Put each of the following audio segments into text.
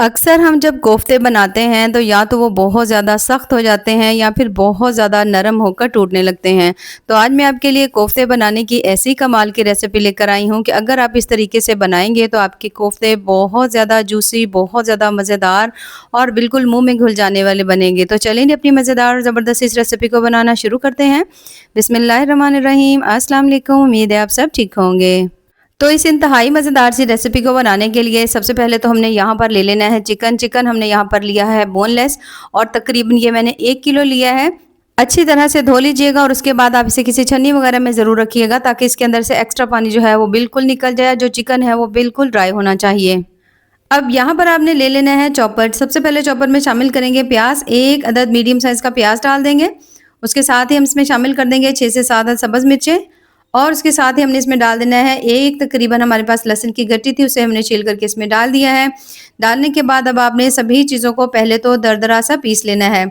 अक्सर हम जब कोफ्ते बनाते हैं तो या तो वो बहुत ज़्यादा सख्त हो जाते हैं या फिर बहुत ज़्यादा नरम होकर टूटने लगते हैं। तो आज मैं आपके लिए कोफ्ते बनाने की ऐसी कमाल की रेसिपी लेकर आई हूँ कि अगर आप इस तरीके से बनाएंगे तो आपके कोफ्ते बहुत ज़्यादा जूसी, बहुत ज़्यादा मज़ेदार और बिल्कुल मुंह में घुल जाने वाले बनेंगे। तो चलिए अपनी मज़ेदार और ज़बरदस्त इस रेसिपी को बनाना शुरू करते हैं। बिस्मिल्लाहिर्रहमानिर्रहीम, अस्सलाम वालेकुम। उम्मीद है आप सब ठीक होंगे। तो इस इंतहाई मज़ेदार सी रेसिपी को बनाने के लिए सबसे पहले तो हमने यहाँ पर ले लेना है चिकन हमने यहाँ पर लिया है बोनलेस और तकरीबन ये मैंने 1 किलो लिया है। अच्छी तरह से धो लीजिएगा और उसके बाद आप इसे किसी छन्नी वगैरह में ज़रूर रखिएगा ताकि इसके अंदर से एक्स्ट्रा पानी जो है वो बिल्कुल निकल जाए। जो चिकन है वो बिल्कुल ड्राई होना चाहिए। अब यहाँ पर आपने ले लेना है चॉपर। सबसे पहले चॉपर में शामिल करेंगे प्याज। 1 अदद मीडियम साइज़ का प्याज डाल देंगे। उसके साथ ही हम इसमें शामिल कर देंगे 6 से 7 सब्ज़ मिर्चें और उसके साथ ही हमने इसमें डाल देना है एक तकरीबन हमारे पास लहसुन की गट्टी थी, उसे हमने छील करके इसमें डाल दिया है। डालने के बाद अब आपने सभी चीज़ों को पहले तो दरदरा सा पीस लेना है।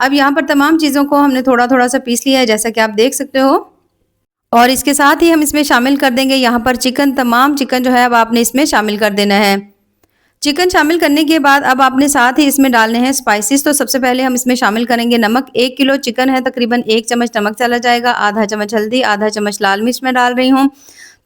अब यहाँ पर तमाम चीज़ों को हमने थोड़ा-थोड़ा सा पीस लिया है जैसा कि आप देख सकते हो। और इसके साथ ही हम इसमें शामिल कर देंगे यहाँ पर चिकन। तमाम चिकन जो है अब आपने इसमें शामिल कर देना है। चिकन शामिल करने के बाद अब आपने साथ ही इसमें डालने हैं स्पाइसेस। तो सबसे पहले हम इसमें शामिल करेंगे नमक। 1 किलो चिकन है, तकरीबन 1 चम्मच नमक चला जाएगा। आधा चम्मच हल्दी, आधा चम्मच लाल मिर्च मैं डाल रही हूँ।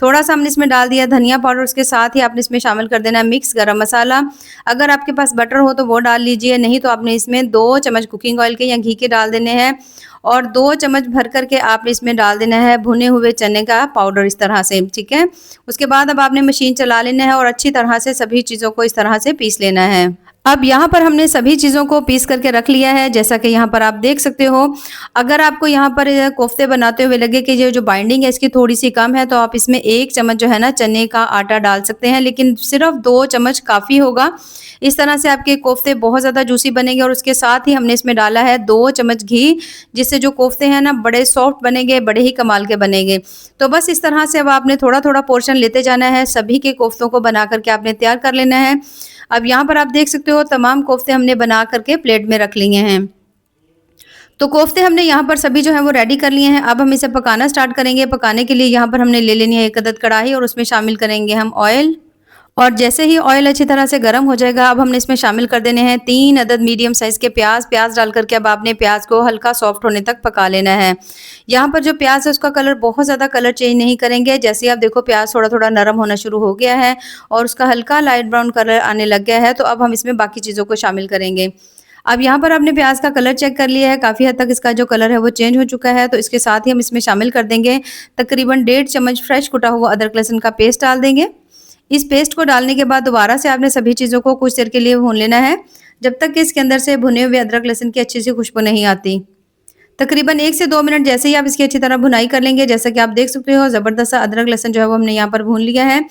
थोड़ा सा हमने इसमें डाल दिया धनिया पाउडर। उसके साथ ही आपने इसमें शामिल कर देना है मिक्स गरम मसाला। अगर आपके पास बटर हो तो वो डाल लीजिए, नहीं तो आपने इसमें 2 चम्मच कुकिंग ऑयल के या घी के डाल देने हैं और 2 चम्मच भर करके आपने इसमें डाल देना है भुने हुए चने का पाउडर इस तरह से, ठीक है। उसके बाद अब आपने मशीन चला लेना है और अच्छी तरह से सभी चीज़ों को इस तरह से पीस लेना है। अब यहाँ पर हमने सभी चीज़ों को पीस करके रख लिया है जैसा कि यहाँ पर आप देख सकते हो। अगर आपको यहाँ पर कोफ्ते बनाते हुए लगे कि ये जो बाइंडिंग है इसकी थोड़ी सी कम है तो आप इसमें 1 चम्मच जो है ना चने का आटा डाल सकते हैं, लेकिन सिर्फ 2 चम्मच काफ़ी होगा। इस तरह से आपके कोफ्ते बहुत ज़्यादा जूसी बनेंगे। और उसके साथ ही हमने इसमें डाला है 2 चम्मच घी, जिससे जो कोफ्ते हैं ना बड़े सॉफ्ट बनेंगे, बड़े ही कमाल के बनेंगे। तो बस इस तरह से अब आपने थोड़ा-थोड़ा पोर्शन लेते जाना है। सभी के कोफ्तों को बना करके आपने तैयार कर लेना है। अब यहाँ पर आप देख सकते हो तमाम कोफ्ते हमने बना करके प्लेट में रख लिए हैं। तो कोफ्ते हमने यहाँ पर सभी जो है वो रेडी कर लिए हैं। अब हम इसे पकाना स्टार्ट करेंगे। पकाने के लिए यहाँ पर हमने ले लेनी है 1 अदद कढ़ाई और उसमें शामिल करेंगे हम ऑयल। और जैसे ही ऑयल अच्छी तरह से गर्म हो जाएगा अब हमने इसमें शामिल कर देने हैं 3 अदद मीडियम साइज़ के प्याज डाल करके अब आपने प्याज को हल्का सॉफ्ट होने तक पका लेना है। यहाँ पर जो प्याज है उसका कलर बहुत ज़्यादा कलर चेंज नहीं करेंगे। जैसे ही आप देखो प्याज थोड़ा-थोड़ा नरम होना शुरू हो गया है और उसका हल्का लाइट ब्राउन कलर आने लग गया है, तो अब हम इसमें बाकी चीज़ों को शामिल करेंगे। अब यहाँ पर आपने प्याज का कलर चेक कर लिया है, काफ़ी हद तक इसका जो कलर है वो चेंज हो चुका है। तो इसके साथ ही हम इसमें शामिल कर देंगे तकरीबन 1.5 चम्मच फ्रेश कुटा हुआ अदरक लहसुन का पेस्ट डाल देंगे। इस पेस्ट को डालने के बाद दोबारा से आपने सभी चीज़ों को कुछ देर के लिए भून लेना है, जब तक कि इसके अंदर से भुने हुए अदरक लहसुन की अच्छी सी खुशबू नहीं आती। तकरीबन 1 से 2 मिनट जैसे ही आप इसकी अच्छी तरह भुनाई कर लेंगे, जैसा कि आप देख सकते हो ज़बरदस्त सा अदरक लहसुन जो है वो हमने यहाँ पर भून लिया है।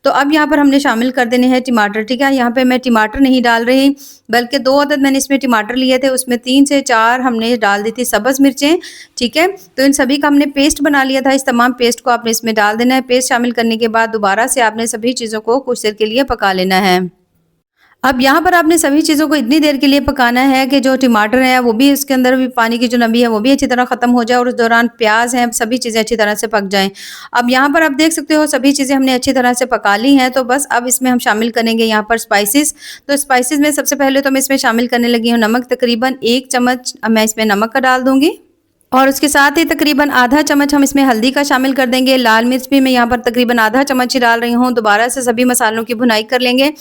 तो अब यहाँ पर हमने शामिल कर देने हैं टमाटर, ठीक है। यहाँ पे मैं टमाटर नहीं डाल रही, बल्कि 2 अदद मैंने इसमें टमाटर लिए थे, उसमें 3 से 4 हमने डाल दी थी सब्ज़ मिर्चें, ठीक है। तो इन सभी का हमने पेस्ट बना लिया था। इस तमाम पेस्ट को आपने इसमें डाल देना है। पेस्ट शामिल करने के बाद दोबारा से आपने सभी चीज़ों को कुछ देर के लिए पका लेना है। अब यहाँ पर आपने सभी चीज़ों को इतनी देर के लिए पकाना है कि जो टमाटर है वो भी उसके अंदर भी पानी की जो नमी है वो भी अच्छी तरह ख़त्म हो जाए और उस दौरान प्याज है सभी चीज़ें अच्छी तरह से पक जाएं। अब यहाँ पर आप देख सकते हो सभी चीज़ें हमने अच्छी तरह से पका ली हैं। तो बस अब इसमें हम शामिल करेंगे यहाँ पर स्पाइसेस। तो स्पाइसेस में सबसे पहले तो मैं इसमें शामिल करने लगी हूँ नमक। तकरीबन 1 चम्मच मैं इसमें नमक का डाल दूँगी और उसके साथ ही तकरीबन आधा चम्मच हम इसमें हल्दी का शामिल कर देंगे। लाल मिर्च भी मैं यहाँ पर तकरीबन आधा चम्मच ही डाल रही हूँ। दोबारा से सभी मसालों की भुनाई कर लेंगे।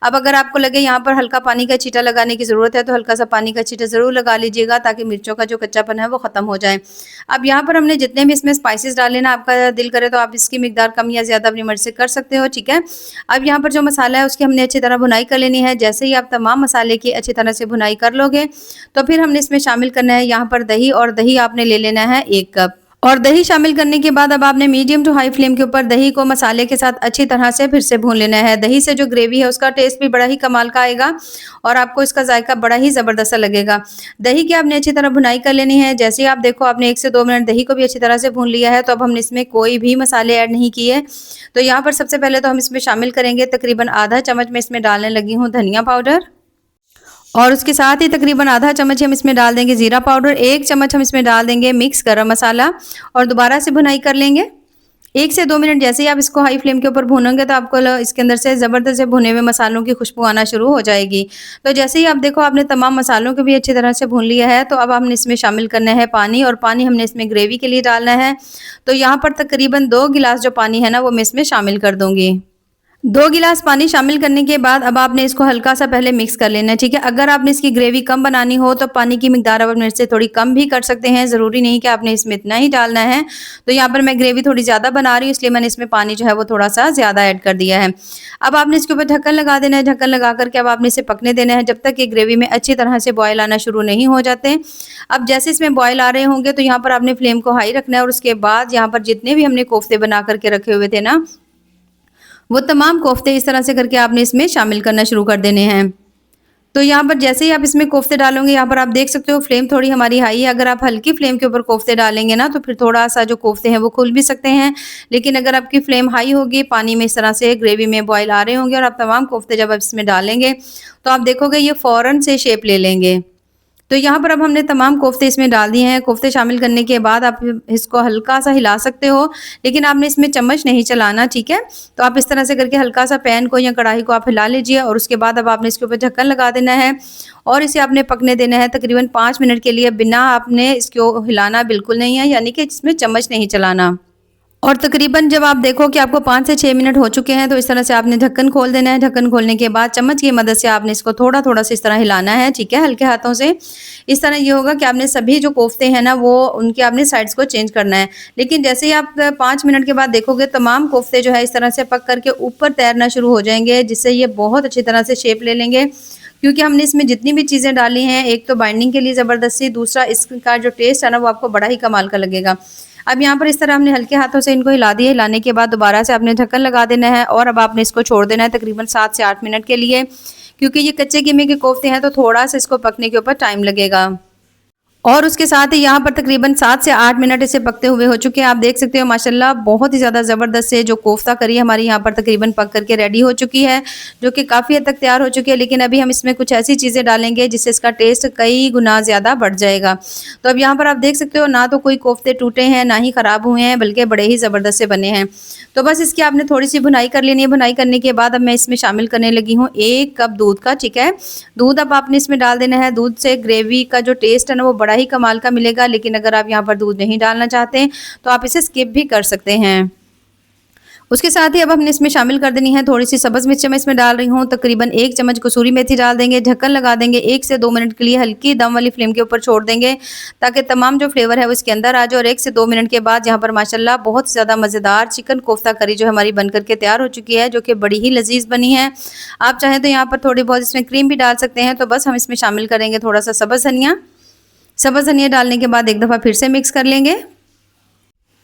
अब अगर आपको लगे यहाँ पर हल्का पानी का छींटा लगाने की ज़रूरत है तो हल्का सा पानी का छींटा ज़रूर लगा लीजिएगा ताकि मिर्चों का जो कच्चापन है वो ख़त्म हो जाए। अब यहाँ पर हमने जितने भी इसमें स्पाइसेस डाले ना, आपका दिल करे तो आप इसकी मिकदार कम या ज़्यादा अपनी मर्ज़ी से कर सकते हो, ठीक है। अब यहाँ पर जो मसाला है उसकी हमने अच्छी तरह भुनाई कर लेनी है। जैसे ही आप तमाम मसाले की अच्छी तरह से भुनाई कर लोगे तो फिर हमने इसमें शामिल करना है यहाँ पर दही। और दही आपने ले लेना है 1 कप। और दही शामिल करने के बाद अब आपने मीडियम टू हाई फ्लेम के ऊपर दही को मसाले के साथ अच्छी तरह से फिर से भून लेना है। दही से जो ग्रेवी है उसका टेस्ट भी बड़ा ही कमाल का आएगा और आपको इसका जायका बड़ा ही ज़बरदस्त लगेगा। दही की आपने अच्छी तरह भुनाई कर लेनी है। जैसे ही आप देखो आपने 1 से 2 मिनट दही को भी अच्छी तरह से भून लिया है। तो अब हमने इसमें कोई भी मसाले ऐड नहीं किए। तो यहाँ पर सबसे पहले तो हम इसमें शामिल करेंगे तकरीबन आधा चम्मच में इसमें डालने लगी हूँ धनिया पाउडर और उसके साथ ही तकरीबन आधा चम्मच हम इसमें डाल देंगे ज़ीरा पाउडर। 1 चम्मच हम इसमें डाल देंगे मिक्स गरम मसाला और दोबारा से भुनाई कर लेंगे। 1 से 2 मिनट जैसे ही आप इसको हाई फ्लेम के ऊपर भूनोगे तो आपको इसके अंदर से ज़बरदस्त से भुने हुए मसालों की खुशबू आना शुरू हो जाएगी। तो जैसे ही आप देखो आपने तमाम मसालों को भी अच्छी तरह से भून लिया है, तो अब हमने इसमें शामिल करना है पानी, और पानी हमने इसमें ग्रेवी के लिए डालना है। तो यहाँ पर तकरीबन 2 गिलास जो पानी है ना वो मैं इसमें शामिल कर दूँगी। 2 गिलास पानी शामिल करने के बाद अब आपने इसको हल्का-सा पहले मिक्स कर लेना है, ठीक है? अगर आपने इसकी ग्रेवी कम बनानी हो तो पानी की मिकदार आप मेरे से थोड़ी कम भी कर सकते हैं, ज़रूरी नहीं कि आपने इसमें इतना ही डालना है। तो यहाँ पर मैं ग्रेवी थोड़ी ज़्यादा बना रही हूँ, इसलिए मैंने इसमें पानी जो है वो थोड़ा-सा ज़्यादा ऐड कर दिया है। अब आपने इसके ऊपर ढक्कन लगा देना है, ढक्कन लगा कर के अब आपने इसे पकने देना है जब तक कि ग्रेवी में अच्छी तरह से बॉयल आना शुरू नहीं हो जाते। अब जैसे इसमें बॉयल आ रहे होंगे तो यहाँ पर आपने फ्लेम को हाई रखना है, और उसके बाद यहाँ पर जितने भी हमने कोफ्ते बना कर के रखे हुए थे ना, वो तमाम कोफ्ते इस तरह से करके आपने इसमें शामिल करना शुरू कर देने हैं। तो यहाँ पर जैसे ही आप इसमें कोफ्ते डालोगे, यहाँ पर आप देख सकते हो फ्लेम थोड़ी हमारी हाई है। अगर आप हल्की फ्लेम के ऊपर कोफ्ते डालेंगे ना तो फिर थोड़ा-सा जो कोफ्ते हैं वो खुल भी सकते हैं। लेकिन अगर आपकी फ्लेम हाई होगी, पानी में इस तरह से ग्रेवी में बॉयल आ रहे होंगे और आप तमाम कोफ्ते जब आप इसमें डालेंगे, तो आप देखोगे ये फ़ौरन से शेप ले लेंगे। तो यहाँ पर अब हमने तमाम कोफ्ते इसमें डाल दिए हैं। कोफ्ते शामिल करने के बाद आप इसको हल्का-सा हिला सकते हो, लेकिन आपने इसमें चम्मच नहीं चलाना, ठीक है? तो आप इस तरह से करके हल्का-सा पैन को या कढ़ाई को आप हिला लीजिए, और उसके बाद अब आपने इसके ऊपर ढक्कन लगा देना है और इसे आपने पकने देना है तकरीबन 5 मिनट के लिए, बिना आपने इसको हिलाना बिल्कुल नहीं है, यानी कि इसमें चम्मच नहीं चलाना। और तकरीबन जब आप देखो कि आपको 5 से 6 मिनट हो चुके हैं, तो इस तरह से आपने ढक्कन खोल देना है। ढक्कन खोलने के बाद चम्मच की मदद से आपने इसको थोड़ा-थोड़ा सा इस तरह हिलाना है, ठीक है? हल्के हाथों से। इस तरह ये होगा कि आपने सभी जो कोफ्ते हैं ना, वो उनके आपने साइड्स को चेंज करना है। लेकिन जैसे ही आप 5 मिनट के बाद देखोगे, तमाम कोफ्ते जो है इस तरह से पक कर के ऊपर तैरना शुरू हो जाएँगे, जिससे ये बहुत अच्छी तरह से शेप ले लेंगे। क्योंकि हमने इसमें जितनी भी चीज़ें डाली हैं, एक तो बाइंडिंग के लिए ज़बरदस्ती, दूसरा इसका जो टेस्ट है ना, वो आपको बड़ा ही कमाल का लगेगा। अब यहाँ पर इस तरह हमने हल्के हाथों से इनको हिला दिया। हिलाने के बाद दोबारा से आपने ढक्कन लगा देना है, और अब आपने इसको छोड़ देना है तकरीबन 7 से 8 मिनट के लिए, क्योंकि ये कच्चे कीमे के कोफ्ते हैं तो थोड़ा-सा इसको पकने के ऊपर टाइम लगेगा। और उसके साथ ही यहाँ पर तकरीबन 7 से 8 मिनट इसे पकते हुए हो चुके हैं। आप देख सकते हो माशाल्लाह बहुत ही ज़्यादा ज़बरदस्त से जो कोफ्ता करी हमारी यहाँ पर तकरीबन पक करके रेडी हो चुकी है, जो कि काफ़ी हद तक तैयार हो चुकी है। लेकिन अभी हम इसमें कुछ ऐसी चीज़ें डालेंगे जिससे इसका टेस्ट कई गुना ज़्यादा बढ़ जाएगा। तो अब यहाँ पर आप देख सकते हो ना तो कोई कोफ्ते टूटे हैं, ना ही ख़राब हुए हैं, बल्कि बड़े ही ज़बरदस्त से बने हैं। तो बस इसकी आपने थोड़ी-सी भुनाई कर लेनी है। भुनाई करने के बाद अब मैं इसमें शामिल करने लगी हूँ 1 कप दूध का, ठीक है? दूध अब आपने इसमें डाल देना है। दूध से ग्रेवी का जो टेस्ट है ना वो बड़ा ही कमाल का मिलेगा, लेकिन अगर आप यहाँ पर दूध नहीं डालना चाहते तो आप इसे स्किप भी कर सकते हैं। उसके साथ ही अब हमने इसमें शामिल कर देनी है थोड़ी-सी सब्ज़ मिर्च मैं इसमें डाल रही हूँ, तकरीबन 1 चम्मच कसूरी मेथी डाल देंगे, ढक्कन लगा देंगे, 1 से 2 मिनट के लिए हल्की दम वाली फ्लेम के ऊपर छोड़ देंगे, ताकि तमाम जो फ्लेवर है वो इसके अंदर आ जाए। और 1 से 2 मिनट के बाद यहाँ पर माशाल्लाह बहुत ही ज़्यादा मज़ेदार चिकन कोफ्ता करी जो हमारी बन कर के तैयार हो चुकी है, जो कि बड़ी ही लज़ीज़ बनी है। आप चाहें तो यहाँ पर थोड़ी बहुत इसमें क्रीम भी डाल सकते हैं। तो बस हम इसमें शामिल करेंगे थोड़ा-सा सब्ज़ धनिया। सब्ज़ धनिया डालने के बाद एक दफ़ा फिर से मिक्स कर लेंगे,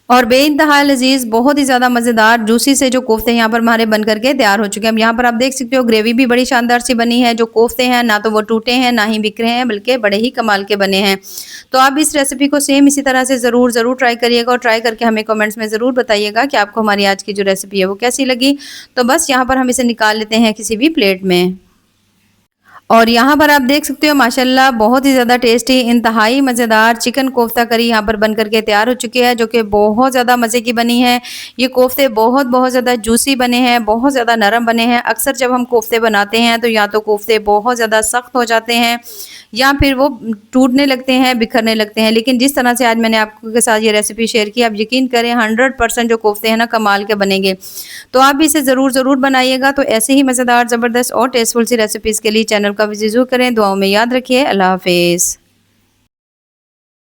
और बेइंतहा लज़ीज़ बहुत ही ज़्यादा मज़ेदार जूसी से जो कोफ्ते यहाँ पर हमारे बन करके तैयार हो चुके हैं। अब यहाँ पर आप देख सकते हो ग्रेवी भी बड़ी शानदार सी बनी है। जो कोफ्ते हैं ना तो वो टूटे हैं, ना ही बिखरे हैं, बल्कि बड़े ही कमाल के बने हैं। तो आप इस रेसिपी को सेम इसी तरह से ज़रूर ट्राई करिएगा, और ट्राई करके हमें कमेंट्स में ज़रूर बताइएगा कि आपको हमारी आज की जो रेसिपी है वो कैसी लगी। तो बस यहाँ पर हम इसे निकाल लेते हैं किसी भी प्लेट में। और यहाँ पर आप देख सकते हो माशाल्लाह बहुत ही ज़्यादा टेस्टी इंतहाई मज़ेदार चिकन कोफ्ता करी यहाँ पर बन करके तैयार हो चुकी है, जो कि बहुत ज़्यादा मज़े की बनी है। ये कोफ्ते बहुत ज़्यादा जूसी बने हैं, बहुत ज़्यादा नरम बने हैं। अक्सर जब हम कोफ्ते बनाते हैं तो या तो कोफ्ते बहुत ज़्यादा सख्त हो जाते हैं, या फिर वो टूटने लगते हैं, बिखरने लगते हैं। लेकिन जिस तरह से आज मैंने आपके के साथ ये रेसिपी शेयर की, आप यकीन करें 100% जो कोफ्ते हैं ना कमाल के बनेंगे। तो आप भी इसे ज़रूर बनाइएगा। तो ऐसे ही मज़ेदार, ज़बरदस्त और टेस्टफुल सी रेसिपीज़ के लिए चैनल का विज़िट ज़रूर करें। दुआओं में याद रखिए। अल्लाह हाफ़िज़।